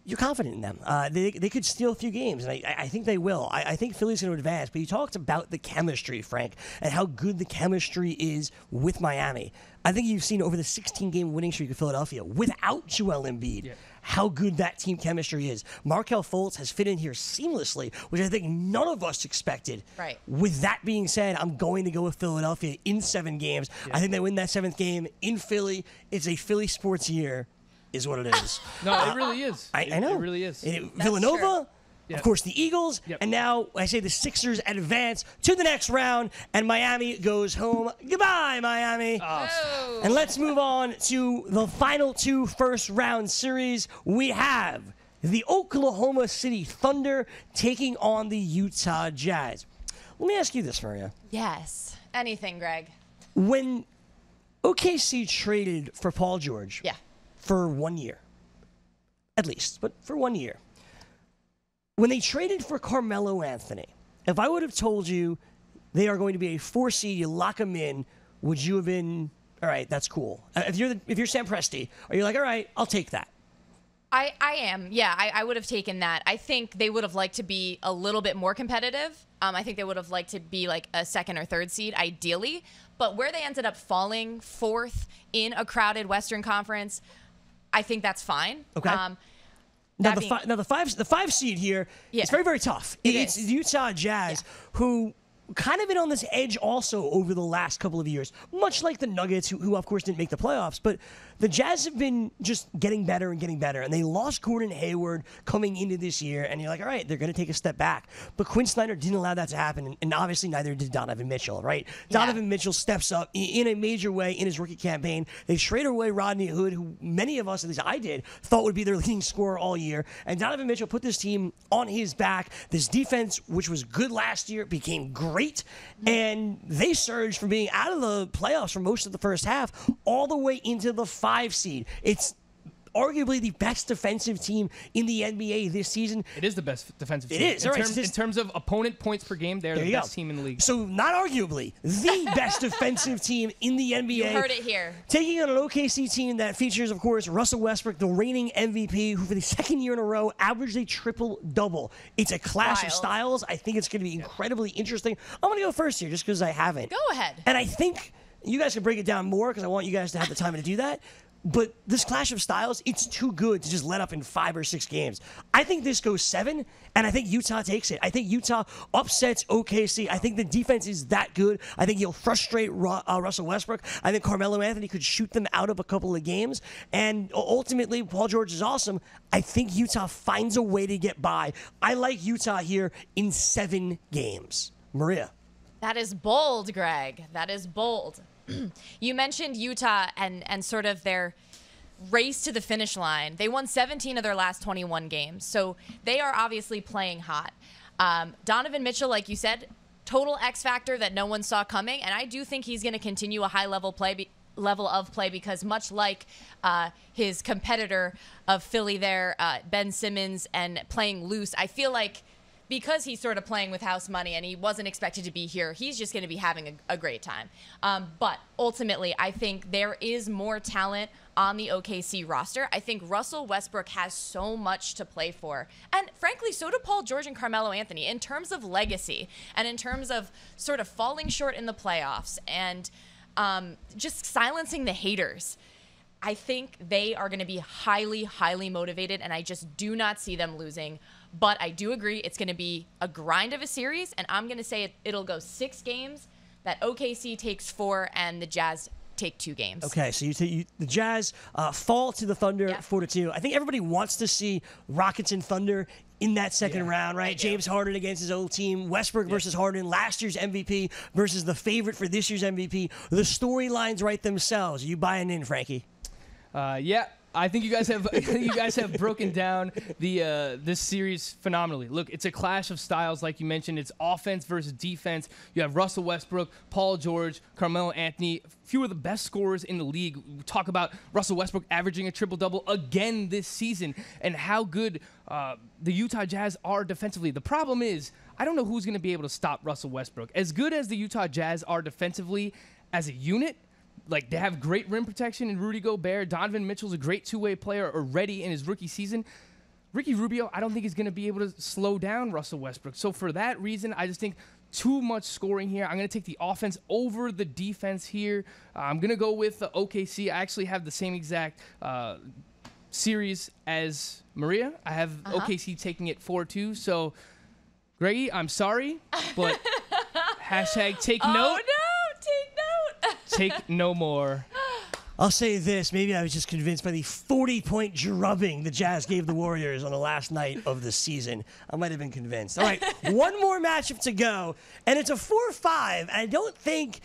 you're confident in them. They could steal a few games, and I think they will. I think Philly's going to advance, but you talked about the chemistry, Frank, and how good the chemistry is with Miami. I think you've seen over the 16-game winning streak of Philadelphia without Joel Embiid how good that team chemistry is. Markelle Fultz has fit in here seamlessly, which I think none of us expected. Right. With that being said, I'm going to go with Philadelphia in 7 games. Yeah. I think they win that 7th game in Philly. It's a Philly sports year. Is what it is. No, it really is. I know. It really is. Villanova, of course, the Eagles, and now I say the Sixers advance to the next round, and Miami goes home. Goodbye, Miami. Oh. And let's move on to the final 2 first-round series. We have the Oklahoma City Thunder taking on the Utah Jazz. Let me ask you this, Maria. Yes. Anything, Greg. When OKC traded for Paul George, for 1 year, at least, but for 1 year. When they traded for Carmelo Anthony, if I would have told you they are going to be a 4 seed, you lock them in, would you have been, all right, that's cool? If you're Sam Presti, are you like, all right, I'll take that? I am. Yeah, I would have taken that. I think they would have liked to be a little bit more competitive. I think they would have liked to be like a 2nd or 3rd seed, ideally. But where they ended up falling 4th in a crowded Western Conference, I think that's fine. Okay. Now the 5 seed here is very, very tough. It's the Utah Jazz who kind of been on this edge also over the last couple of years, much like the Nuggets, who of course didn't make the playoffs. But the Jazz have been just getting better and getting better. And they lost Gordon Hayward coming into this year. And you're like, all right, they're going to take a step back. But Quinn Snyder didn't allow that to happen. And obviously neither did Donovan Mitchell, right? Yeah. Donovan Mitchell steps up in a major way in his rookie campaign. They traded away Rodney Hood, who many of us, at least I did, thought would be their leading scorer all year. And Donovan Mitchell put this team on his back. This defense, which was good last year, became great. And they surged from being out of the playoffs for most of the first half all the way into the 5 seed. It's arguably the best defensive team in the NBA this season. It is the best defensive team. It is. In terms of opponent points per game, they're the best team in the league. So not arguably the best defensive team in the NBA. You heard it here. Taking on an OKC team that features, of course, Russell Westbrook, the reigning MVP, who for the second year in a row averaged a triple-double. It's a clash of styles. I think it's going to be incredibly interesting. I'm going to go first here just because I haven't. Go ahead. And I think you guys can break it down more because I want you guys to have the time to do that. But this clash of styles, it's too good to just let up in 5 or 6 games. I think this goes 7, and I think Utah takes it. I think Utah upsets OKC. I think the defense is that good. I think he'll frustrate Russell Westbrook. I think Carmelo Anthony could shoot them out of a couple of games. And ultimately, Paul George is awesome. I think Utah finds a way to get by. I like Utah here in 7 games. Maria. That is bold, Greg. That is bold. You mentioned Utah and sort of their race to the finish line. They won 17 of their last 21 games, so they are obviously playing hot. Donovan Mitchell, like you said, total X factor that no one saw coming, and I do think he's going to continue a high level of play because much like his competitor of Philly there, Ben Simmons, and playing loose, I feel like because he's sort of playing with house money and he wasn't expected to be here, he's just going to be having a great time. But ultimately, I think there is more talent on the OKC roster. I think Russell Westbrook has so much to play for. And frankly, so do Paul George and Carmelo Anthony in terms of legacy and in terms of sort of falling short in the playoffs and just silencing the haters. I think they are going to be highly, highly motivated, and I just do not see them losing. But I do agree it's going to be a grind of a series, and I'm going to say it'll go 6 games, that OKC takes 4, and the Jazz take 2 games. Okay, so the Jazz fall to the Thunder 4-2. I think everybody wants to see Rockets and Thunder in that second round, right? James Harden against his old team, Westbrook versus Harden, last year's MVP versus the favorite for this year's MVP. The storylines write themselves. Are you buying in, Frankie? Yeah. I think you guys have broken down this series phenomenally. Look, it's a clash of styles, like you mentioned. It's offense versus defense. You have Russell Westbrook, Paul George, Carmelo Anthony, few of the best scorers in the league. We talk about Russell Westbrook averaging a triple-double again this season and how good the Utah Jazz are defensively. The problem is, I don't know who's going to be able to stop Russell Westbrook. As good as the Utah Jazz are defensively as a unit, like, they have great rim protection in Rudy Gobert. Donovan Mitchell's a great two-way player already in his rookie season. Ricky Rubio, I don't think is going to be able to slow down Russell Westbrook. So for that reason, I just think too much scoring here. I'm going to take the offense over the defense here. I'm going to go with OKC. I actually have the same exact series as Maria. I have OKC taking it 4-2. So, Greggy, I'm sorry, but hashtag take note. Oh, no, take note. Take no more. I'll say this. Maybe I was just convinced by the 40-point drubbing the Jazz gave the Warriors on the last night of the season. I might have been convinced. All right, one more matchup to go, and it's a 4-5. And I don't think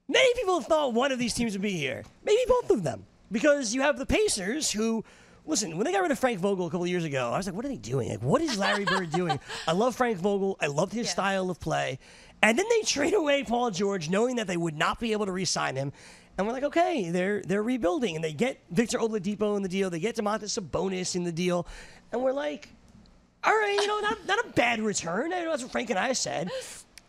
many people thought one of these teams would be here. Maybe both of them. Because you have the Pacers who, listen, when they got rid of Frank Vogel a couple of years ago, I was like, what are they doing? Like, what is Larry Bird doing? I love Frank Vogel. I loved his style of play. And then they trade away Paul George, knowing that they would not be able to re-sign him. And we're like, okay, they're rebuilding. And they get Victor Oladipo in the deal. They get Domantas Sabonis in the deal. And we're like, all right, not a bad return. I know that's what Frank and I said.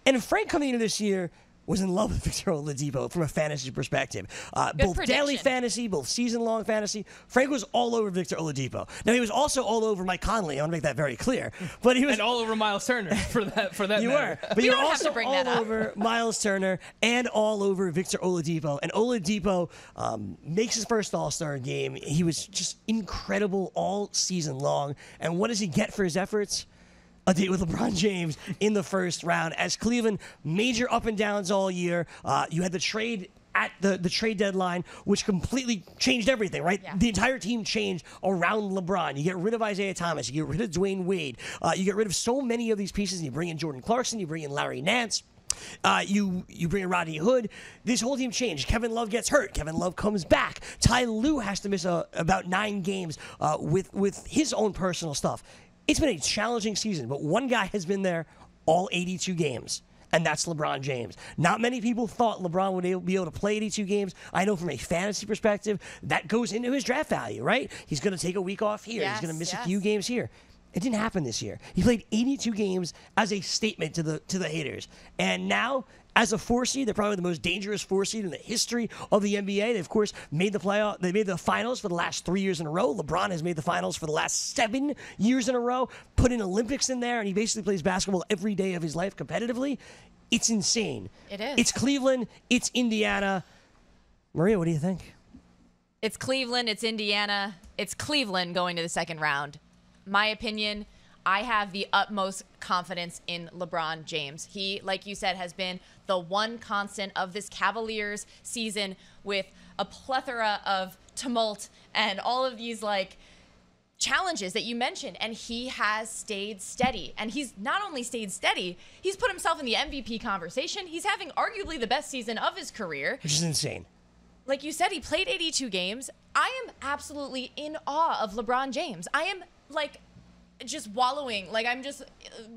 And Frank coming into this year was in love with Victor Oladipo from a fantasy perspective. Both prediction. daily fantasy, both season-long fantasy. Frank was all over Victor Oladipo. Now, he was also all over Mike Conley. I want to make that very clear. But he was and all over Miles Turner for that You matter. were. But you were don't have also to bring all that up. over Miles Turner and all over Victor Oladipo. And Oladipo makes his first All-Star game. He was just incredible all season long. And what does he get for his efforts? a date with LeBron James in the first round. As Cleveland, major up and downs all year. You had the trade at the trade deadline, which completely changed everything, right? Yeah. The entire team changed around LeBron. You get rid of Isaiah Thomas. You get rid of Dwayne Wade. You get rid of so many of these pieces. You bring in Jordan Clarkson. You bring in Larry Nance. You bring in Rodney Hood. This whole team changed. Kevin Love gets hurt. Kevin Love comes back. Ty Lue has to miss about 9 games with his own personal stuff. It's been a challenging season, but one guy has been there all 82 games. And that's LeBron James. Not many people thought LeBron would be able to play 82 games. I know from a fantasy perspective, that goes into his draft value, right? He's going to take a week off here. He's going to miss a few games here. It didn't happen this year. He played 82 games as a statement to the haters. And now, as a 4 seed, they're probably the most dangerous 4 seed in the history of the NBA. They, of course, made the playoff. They made the finals for the last 3 years in a row. LeBron has made the finals for the last 7 years in a row. Put in Olympics in there, and he basically plays basketball every day of his life competitively. It's insane. It is. It's Cleveland. It's Indiana. Maria, what do you think? It's Cleveland. It's Indiana. It's Cleveland going to the second round. My opinion, I have the utmost confidence in LeBron James. He, like you said, has been the one constant of this Cavaliers season with a plethora of tumult and all of these challenges that you mentioned, and he has stayed steady. And he's not only stayed steady, he's put himself in the MVP conversation. He's having arguably the best season of his career. Which is insane. Like you said, he played 82 games. I am absolutely in awe of LeBron James. I am just wallowing.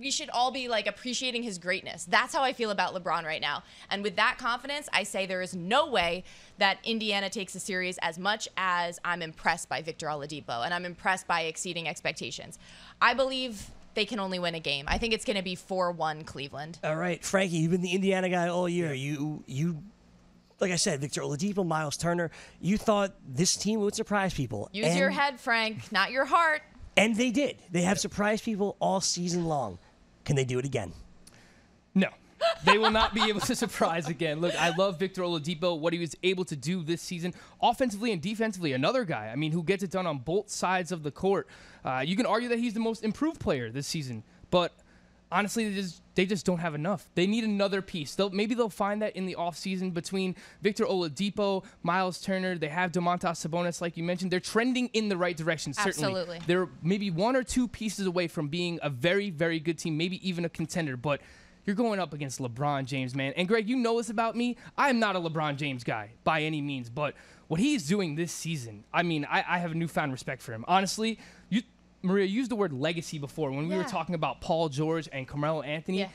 We should all be appreciating his greatness. That's how I feel about LeBron right now. And with that confidence, I say there is no way that Indiana takes the series as much as I'm impressed by Victor Oladipo, and I'm impressed by exceeding expectations. I believe they can only win a game. I think it's going to be 4-1 Cleveland. All right, Frankie, you've been the Indiana guy all year. You like I said, Victor Oladipo, Miles Turner, you thought this team would surprise people. Use your head, Frank, not your heart. And they did. They have surprised people all season long. Can they do it again? No. They will not be able to surprise again. Look, I love Victor Oladipo, what he was able to do this season, offensively and defensively. Another guy, who gets it done on both sides of the court. You can argue that he's the most improved player this season, but honestly, they just don't have enough. They need another piece. Maybe they'll find that in the offseason between Victor Oladipo, Miles Turner. They have Domantas Sabonis, like you mentioned. They're trending in the right direction, certainly. Absolutely. They're maybe 1 or 2 pieces away from being a very, very good team, maybe even a contender, but you're going up against LeBron James, man. And Greg, you know this about me. I'm not a LeBron James guy by any means, but what he's doing this season, I have a newfound respect for him. Honestly, Maria used the word legacy before when we were talking about Paul George and Carmelo Anthony. Yeah.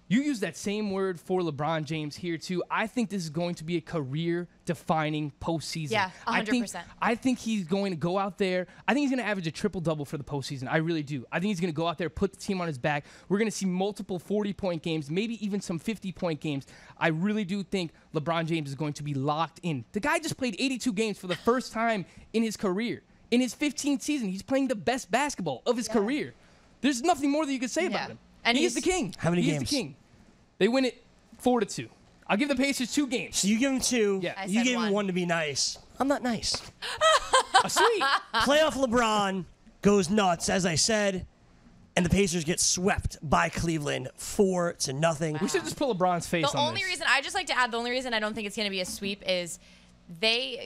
You use that same word for LeBron James here, too. I think this is going to be a career-defining postseason. Yeah, 100%. I think he's going to go out there. I think he's going to average a triple-double for the postseason. I really do. I think he's going to go out there, put the team on his back. We're going to see multiple 40-point games, maybe even some 50-point games. I really do think LeBron James is going to be locked in. The guy just played 82 games for the first time in his career. In his 15th season, he's playing the best basketball of his career. There's nothing more that you could say about him. And he's the king. How many games? He's the king. They win it 4-2. I'll give the Pacers 2 games. So you give them 2. Yeah. I You said give him 1. 1 to be nice. I'm not nice. Sweet. Playoff LeBron goes nuts, as I said, and the Pacers get swept by Cleveland 4-0. We should just put LeBron's face The on only this. reason, I just like to add, the only reason I don't think it's going to be a sweep is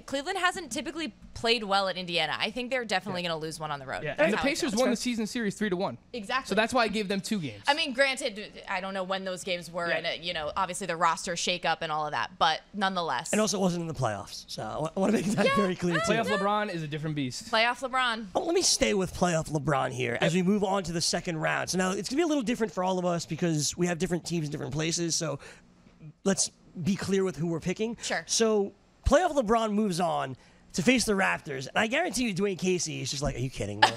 Cleveland hasn't typically played well at Indiana. I think they're definitely going to lose one on the road. Yeah. That's And the how I Pacers feel. won the season series 3-1. Exactly. So that's why I gave them 2 games. Granted, I don't know when those games were, Yeah. and obviously the roster shakeup and all of that, but nonetheless. And also, it wasn't in the playoffs. So I want to make that very clear, too. Playoff LeBron is a different beast. Playoff LeBron. Oh, let me stay with playoff LeBron here as we move on to the second round. So now it's going to be a little different for all of us because we have different teams in different places. So let's be clear with who we're picking. Sure. So playoff LeBron moves on to face the Raptors. And I guarantee you, Dwayne Casey is just like, are you kidding me?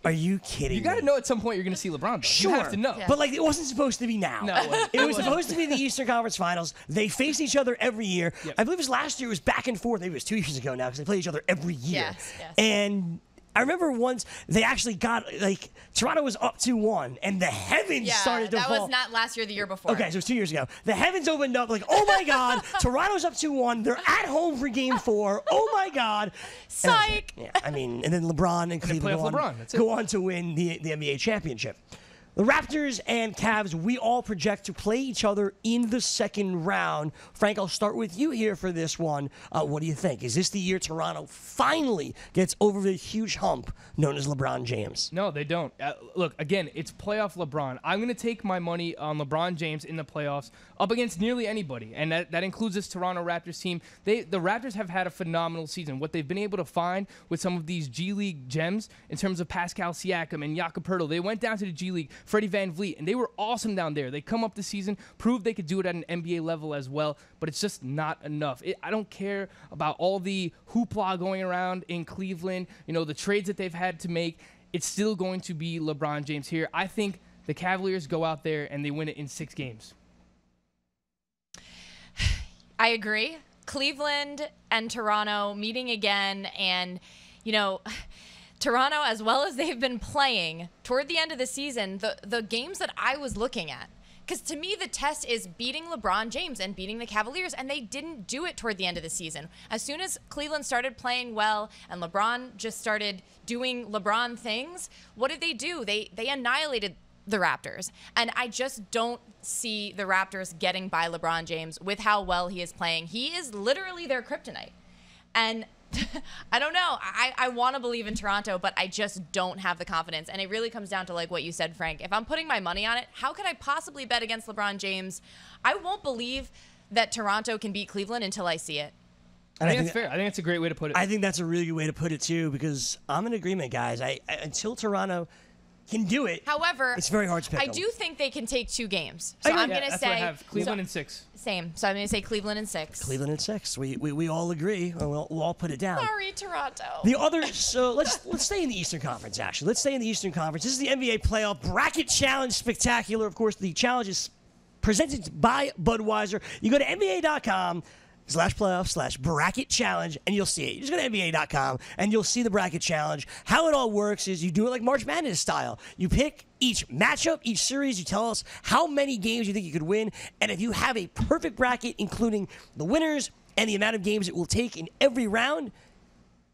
Are you kidding You got to me? know at some point you're going to see LeBron, though. Sure. You have to know. Yeah. But it wasn't supposed to be now. No, it wasn't. It was supposed to be the Eastern Conference Finals. They face each other every year. Yep. I believe it was last year. It was back and forth. Maybe it was 2 years ago now because they play each other every year. Yes. And I remember once they actually got, like, Toronto was up 2-1, and the heavens started to fall. that was not last year, the year before. Okay, so it was 2 years ago. The heavens opened up, like, oh my God, Toronto's up 2-1. They're at home for Game 4. Oh my God. Psych. Yeah, I mean, and then LeBron and Cleveland go on to win the NBA championship. The Raptors and Cavs, we all project to play each other in the second round. Frank, I'll start with you here for this one. What do you think? Is this the year Toronto finally gets over the huge hump known as LeBron James? No, they don't. Look, again, it's playoff LeBron. I'm going to take my money on LeBron James in the playoffs up against nearly anybody, and that includes this Toronto Raptors team. The Raptors have had a phenomenal season. What they've been able to find with some of these G League gems in terms of Pascal Siakam and Jakob Poeltl, they went down to the G League, Freddie Van Vliet, and they were awesome down there. They come up this season, proved they could do it at an NBA level as well, but it's just not enough. I don't care about all the hoopla going around in Cleveland, the trades that they've had to make. It's still going to be LeBron James here. I think the Cavaliers go out there and they win it in 6 games. I agree. Cleveland and Toronto meeting again, and, Toronto, as well as they've been playing toward the end of the season, the games that I was looking at, because to me the test is beating LeBron James and beating the Cavaliers, and they didn't do it toward the end of the season. As soon as Cleveland started playing well and LeBron just started doing LeBron things, what did they do? They annihilated the Raptors, and I just don't see the Raptors getting by LeBron James with how well he is playing. He is literally their kryptonite, and I don't know. I want to believe in Toronto, but I just don't have the confidence. And it really comes down to, like what you said, Frank. If I'm putting my money on it, how could I possibly bet against LeBron James? I won't believe that Toronto can beat Cleveland until I see it. I think that's fair. I think that's a great way to put it. I think that's a really good way to put it, too, because I'm in agreement, guys. Until Toronto can do it. However, it's very hard to pick I them. do think they can take 2 games. So I'm going to say what I have. Cleveland in 6. Same. So I'm going to say Cleveland in 6. Cleveland in 6. We all agree. We'll all put it down. Sorry, Toronto. The other, so let's stay in the Eastern Conference, actually. Let's stay in the Eastern Conference. This is the NBA Playoff Bracket Challenge Spectacular. Of course, the challenge is presented by Budweiser. You go to NBA.com/playoff/bracket challenge, and you'll see it. You just go to NBA.com, and you'll see the bracket challenge. How it all works is you do it like March Madness style. You pick each matchup, each series. You tell us how many games you think you could win, and if you have a perfect bracket, including the winners and the amount of games it will take in every round,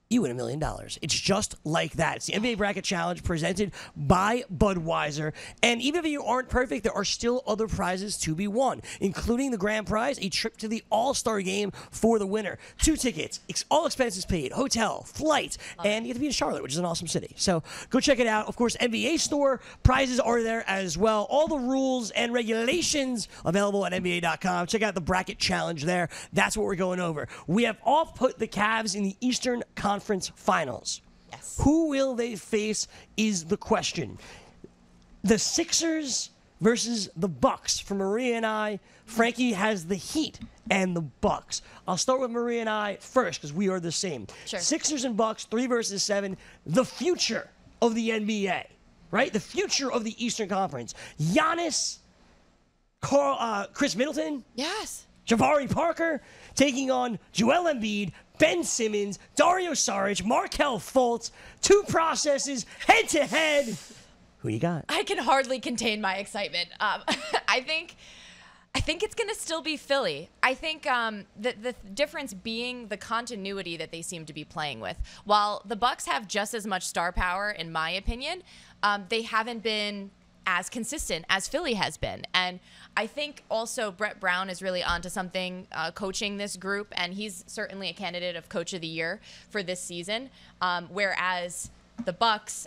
you win $1 million. It's just like that. It's the NBA Bracket Challenge presented by Budweiser. And even if you aren't perfect, there are still other prizes to be won, including the grand prize, a trip to the All-Star Game for the winner. 2 tickets, all expenses paid, hotel, flight, and you get to be in Charlotte, which is an awesome city. So go check it out. Of course, NBA Store prizes are there as well. All the rules and regulations available at NBA.com. Check out the Bracket Challenge there. That's what we're going over. We have all put the Cavs in the Eastern Conference Finals. Yes. Who will they face is the question. The Sixers versus the Bucks. For Maria and I, Frankie has the Heat and the Bucks. I'll start with Maria and I first because we are the same. Sure. Sixers and Bucks, 3 versus 7. The future of the NBA, right? The future of the Eastern Conference. Giannis, Chris Middleton. Yes. Jabari Parker taking on Joel Embiid, Ben Simmons, Dario Saric, Markelle Fultz. 2 processes, head-to-head. Who you got? I can hardly contain my excitement. I think it's going to still be Philly. I think the difference being the continuity that they seem to be playing with. While the Bucks have just as much star power, in my opinion, they haven't been as consistent as Philly has been. And I think also Brett Brown is really onto something coaching this group, and he's certainly a candidate of Coach of the Year for this season. Whereas the Bucks,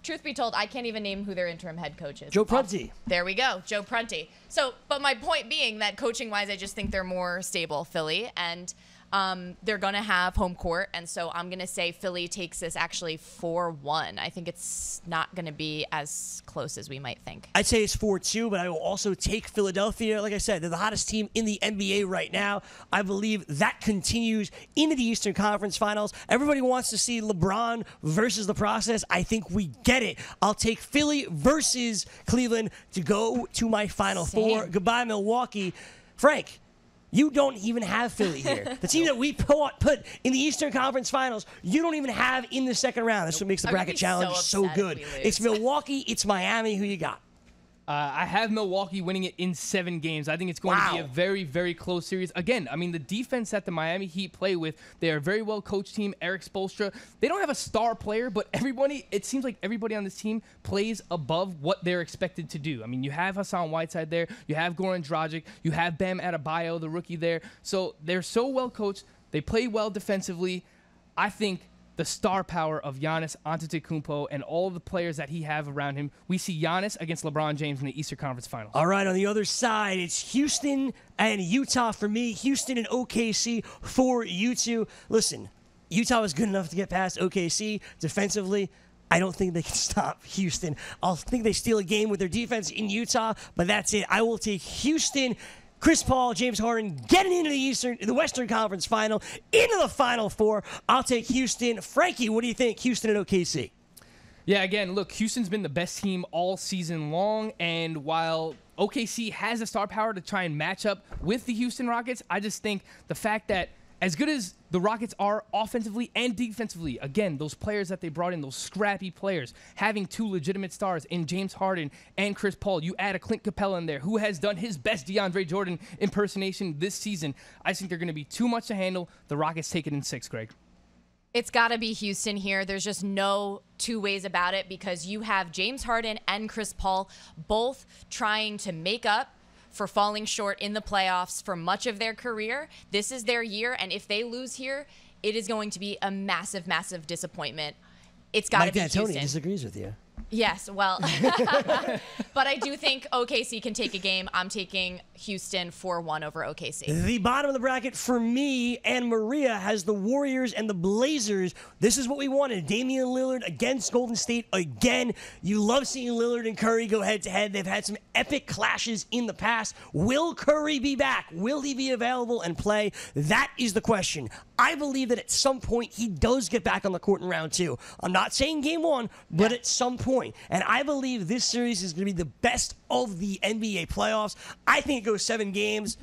truth be told, I can't even name who their interim head coach is. Joe Prunty. There we go, Joe Prunty. So, but my point being that coaching-wise, I just think they're more stable, Philly, and they're going to have home court, and so I'm going to say Philly takes this actually 4-1. I think it's not going to be as close as we might think. I'd say it's 4-2, but I will also take Philadelphia. Like I said, they're the hottest team in the NBA right now. I believe that continues into the Eastern Conference Finals. Everybody wants to see LeBron versus the process. I think we get it. I'll take Philly versus Cleveland to go to my Final Four. Goodbye, Milwaukee. Frank, You don't even have Philly here. The team that we put in the Eastern Conference Finals, you don't even have in the second round. That's what makes the bracket challenge so good. It's Milwaukee, it's Miami. Who you got? I have Milwaukee winning it in 7 games. I think it's going to be a very, very close series. Again, I mean, the defense that the Miami Heat play with, they are a very well-coached team. Eric Spoelstra, they don't have a star player, but it seems like everybody on this team plays above what they're expected to do. I mean, you have Hassan Whiteside there. You have Goran Dragic. You have Bam Adebayo, the rookie there. So they're so well-coached. They play well defensively. I think the star power of Giannis Antetokounmpo and all of the players that he have around him. We see Giannis against LeBron James in the Eastern Conference Finals. All right, on the other side, it's Houston and Utah for me. Houston and OKC for you two. Listen, Utah was good enough to get past OKC defensively. I don't think they can stop Houston. I'll think they steal a game with their defense in Utah, but that's it. I will take Houston. Chris Paul, James Harden getting into the Western Conference Final, into the Final Four. I'll take Houston. Frankie, what do you think? Houston and OKC. Yeah, again, look, Houston's been the best team all season long, and while OKC has the star power to try and match up with the Houston Rockets, I just think the fact that as good as the Rockets are offensively and defensively, again, those players that they brought in, those scrappy players, having 2 legitimate stars in James Harden and Chris Paul, you add a Clint Capella in there, who has done his best DeAndre Jordan impersonation this season. I think they're going to be too much to handle. The Rockets take it in 6, Greg. It's got to be Houston here. There's just no two ways about it because you have James Harden and Chris Paul both trying to make up for falling short in the playoffs for much of their career. This is their year, and if they lose here, it is going to be a massive, massive disappointment. It's got to be Houston. Mike D'Antoni disagrees with you. Yes, well, but I do think OKC can take a game. I'm taking Houston 4-1 over OKC. The bottom of the bracket for me and Maria has the Warriors and the Blazers. This is what we wanted. Damian Lillard against Golden State again. You love seeing Lillard and Curry go head-to-head. They've had some epic clashes in the past. Will Curry be back? Will he be available and play? That is the question. I believe that at some point he does get back on the court in round 2. I'm not saying game 1, but at some point. And I believe this series is going to be the best of the NBA playoffs. I think it goes 7 games,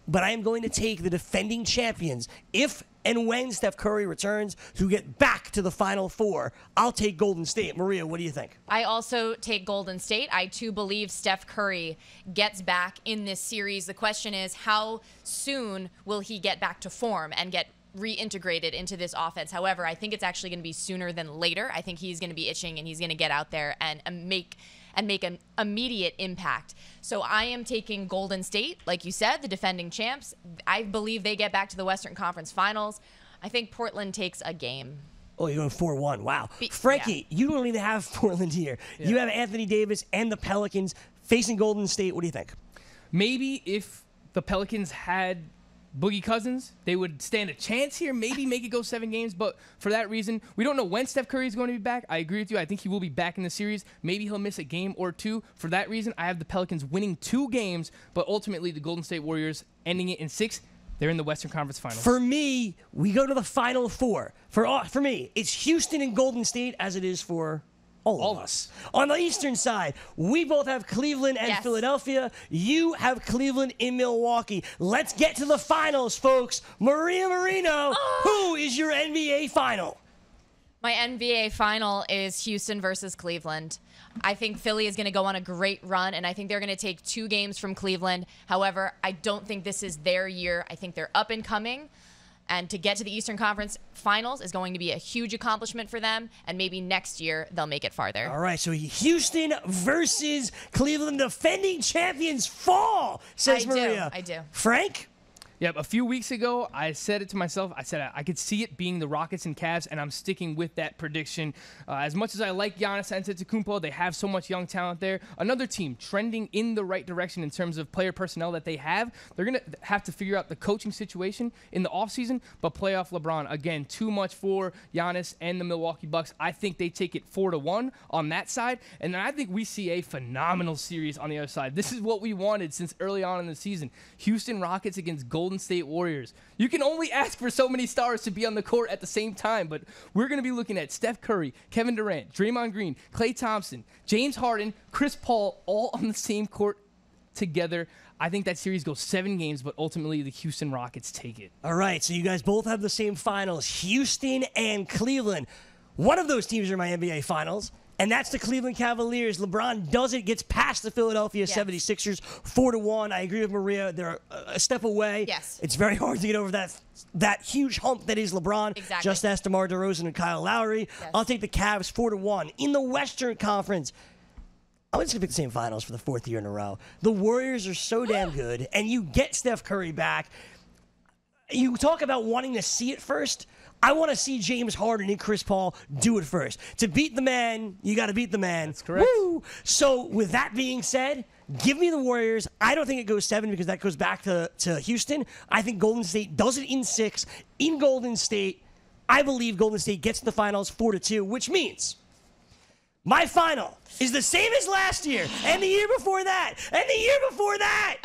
but I am going to take the defending champions. If and when Steph Curry returns to get back to the Final Four, I'll take Golden State. Maria, what do you think? I also take Golden State. I, too, believe Steph Curry gets back in this series. The question is, how soon will he get back to form and get reintegrated into this offense? However, I think it's actually going to be sooner than later. I think he's going to be itching and he's going to get out there and make an immediate impact. So I am taking Golden State, like you said, the defending champs. I believe they get back to the Western Conference Finals. I think Portland takes a game. Oh, you're going 4-1. Wow. Frankie, you don't even have Portland here. Yeah. You have Anthony Davis and the Pelicans facing Golden State. What do you think? Maybe if the Pelicans had Boogie Cousins, they would stand a chance here, maybe make it go 7 games, but for that reason, we don't know when Steph Curry is going to be back. I agree with you. I think he will be back in the series. Maybe he'll miss a game or 2. For that reason, I have the Pelicans winning 2 games, but ultimately the Golden State Warriors ending it in 6. They're in the Western Conference Finals. For me, we go to the Final Four. For me, it's Houston and Golden State as it is for all of us. On the Eastern side, we both have Cleveland and Philadelphia. You have Cleveland in Milwaukee. Let's get to the finals, folks. Maria Marino, who is your NBA final? My NBA final is Houston versus Cleveland. I think Philly is going to go on a great run, and I think they're going to take 2 games from Cleveland. However, I don't think this is their year. I think they're up and coming. And to get to the Eastern Conference Finals is going to be a huge accomplishment for them. And maybe next year they'll make it farther. All right, so Houston versus Cleveland. Defending champions fall, says Maria. I do. Frank? Yep, a few weeks ago, I said it to myself. I said I could see it being the Rockets and Cavs, and I'm sticking with that prediction. As much as I like Giannis Antetokounmpo, they have so much young talent there. Another team trending in the right direction in terms of player personnel that they have. They're going to have to figure out the coaching situation in the offseason, but playoff LeBron, again, too much for Giannis and the Milwaukee Bucks. I think they take it 4-1 on that side, and then I think we see a phenomenal series on the other side. This is what we wanted since early on in the season. Houston Rockets against Golden State Warriors. You can only ask for so many stars to be on the court at the same time, but we're going to be looking at Steph Curry, Kevin Durant, Draymond Green, Klay Thompson, James Harden, Chris Paul, all on the same court together. I think that series goes 7 games, but ultimately the Houston Rockets take it. All right, so you guys both have the same finals, Houston and Cleveland. One of those teams are my NBA finals, and that's the Cleveland Cavaliers. LeBron does it, gets past the Philadelphia 76ers 4-1. I agree with Maria. They're a step away. Yes. It's very hard to get over that huge hump that is LeBron. Exactly. Just ask DeMar DeRozan and Kyle Lowry. Yes. I'll take the Cavs 4-1. In the Western Conference, I'm just going to pick the same finals for the 4th year in a row. The Warriors are so damn good, and you get Steph Curry back. You talk about wanting to see it first. I want to see James Harden and Chris Paul do it first. To beat the man, you got to beat the man. That's correct. Woo! So with that being said, give me the Warriors. I don't think it goes 7 because that goes back to Houston. I think Golden State does it in 6. In Golden State, I believe Golden State gets to the finals 4-2, which means my final is the same as last year, and the year before that, and the year before that.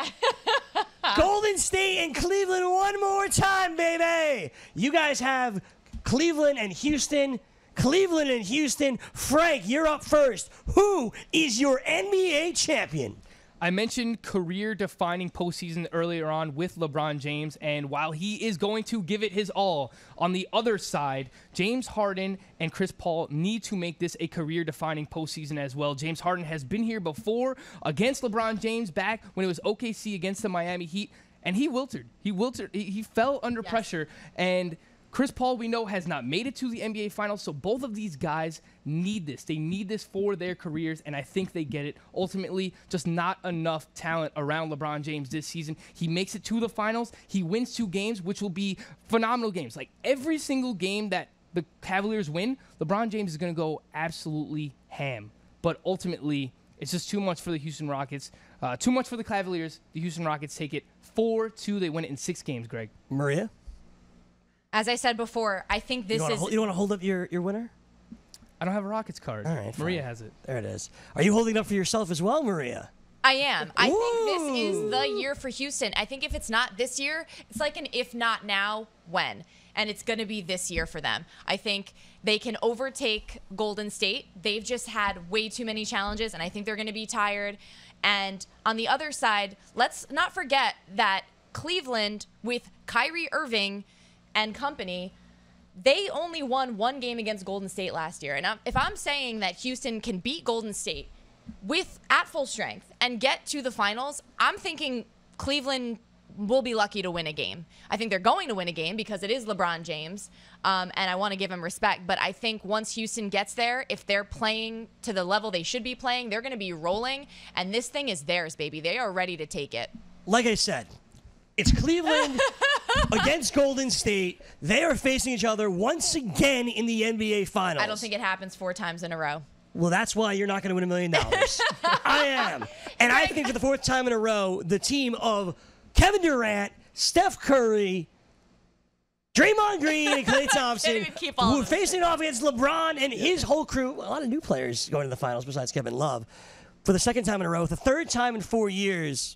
Golden State and Cleveland one more time, baby. You guys have Cleveland and Houston. Cleveland and Houston. Frank, you're up first. Who is your NBA champion? I mentioned career-defining postseason earlier on with LeBron James, and while he is going to give it his all, on the other side, James Harden and Chris Paul need to make this a career-defining postseason as well. James Harden has been here before against LeBron James back when it was OKC against the Miami Heat, and he wilted. He fell under pressure, and Chris Paul, we know, has not made it to the NBA Finals, so both of these guys need this. They need this for their careers, and I think they get it. Ultimately, just not enough talent around LeBron James this season. He makes it to the Finals. He wins 2 games, which will be phenomenal games. Like, every single game that the Cavaliers win, LeBron James is going to go absolutely ham. But ultimately, it's just too much for the Houston Rockets. Too much for the Cavaliers. The Houston Rockets take it 4-2. They win it in 6 games, Greg. Maria? As I said before, I think this is... You want to hold up your winner? I don't have a Rockets card. All right, Maria fine. has it. There it is. Are you holding it up for yourself as well, Maria? I am. I think this Ooh. is the year for Houston. I think if it's not this year, it's like an if not now, when? And it's going to be this year for them. I think they can overtake Golden State. They've just had way too many challenges, and I think they're going to be tired. And on the other side, let's not forget that Cleveland, with Kyrie Irving and company, they only won 1 game against Golden State last year. And if I'm saying that Houston can beat Golden State at full strength and get to the finals, I'm thinking Cleveland will be lucky to win a game. I think they're going to win a game because it is LeBron James, and I want to give him respect. But I think once Houston gets there, if they're playing to the level they should be playing, they're going to be rolling, and this thing is theirs, baby. They are ready to take it. Like I said, it's Cleveland against Golden State. They are facing each other once again in the NBA Finals. I don't think it happens 4 times in a row. Well, that's why you're not going to win $1 million. I am. And I think for the 4th time in a row, the team of Kevin Durant, Steph Curry, Draymond Green, and Klay Thompson, who are facing off against LeBron and his whole crew. A lot of new players going to the finals besides Kevin Love. For the 2nd time in a row, the 3rd time in 4 years.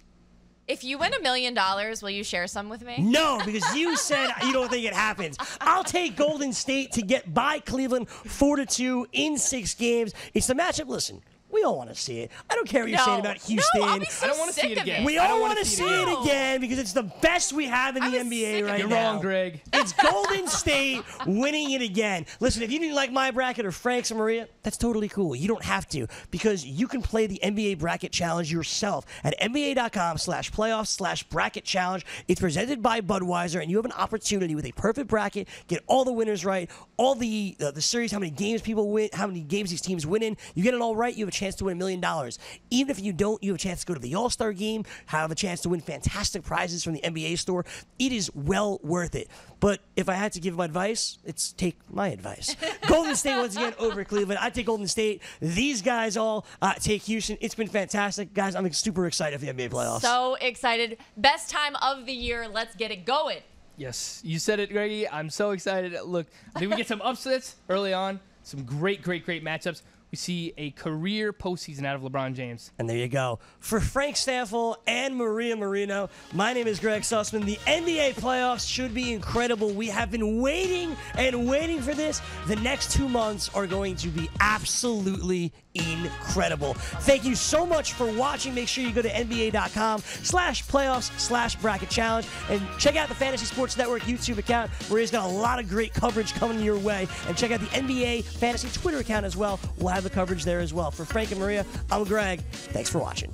If you win $1 million, will you share some with me? No, because you said you don't think it happens. I'll take Golden State to get by Cleveland 4-2 in 6 games. It's the matchup. Listen, we all want to see it. I don't care what you're saying about Houston. No, I'll be so I don't want to see sick it of again. We I don't all wanna want to see it again because it's the best we have in the I'm NBA sick of right it. now. You're wrong, Greg. It's Golden State winning it again. Listen, if you didn't like my bracket or Frank's or Maria, that's totally cool. You don't have to because you can play the NBA Bracket Challenge yourself at NBA.com/playoffs/bracket challenge. It's presented by Budweiser, and you have an opportunity with a perfect bracket, get all the winners right, all the series, how many games people win, how many games these teams win in. You get it all right, you have a chance to win $1 million. Even if you don't, you have a chance to go to the All-Star game, have a chance to win fantastic prizes from the NBA store. It is well worth it. But if I had to give my advice, it's take my advice. Golden State once again over Cleveland. I take Golden State. These guys all take Houston. It's been fantastic. Guys, I'm super excited for the NBA playoffs. So excited. Best time of the year. Let's get it going. Yes, you said it, Greggy. I'm so excited. Look, I think we get some upsets early on. Some great matchups. We see a career postseason out of LeBron James. And there you go. For Frank Stampfl and Maria Marino, my name is Gregg Sussman. The NBA playoffs should be incredible. We have been waiting and waiting for this. The next 2 months are going to be absolutely incredible. Thank you so much for watching. Make sure you go to NBA.com/playoffs/bracket challenge and check out the Fantasy Sports Network YouTube account where he's got a lot of great coverage coming your way. And check out the NBA Fantasy Twitter account as well. We'll have the coverage there as well. For Frank and Maria, I'm Greg. Thanks for watching.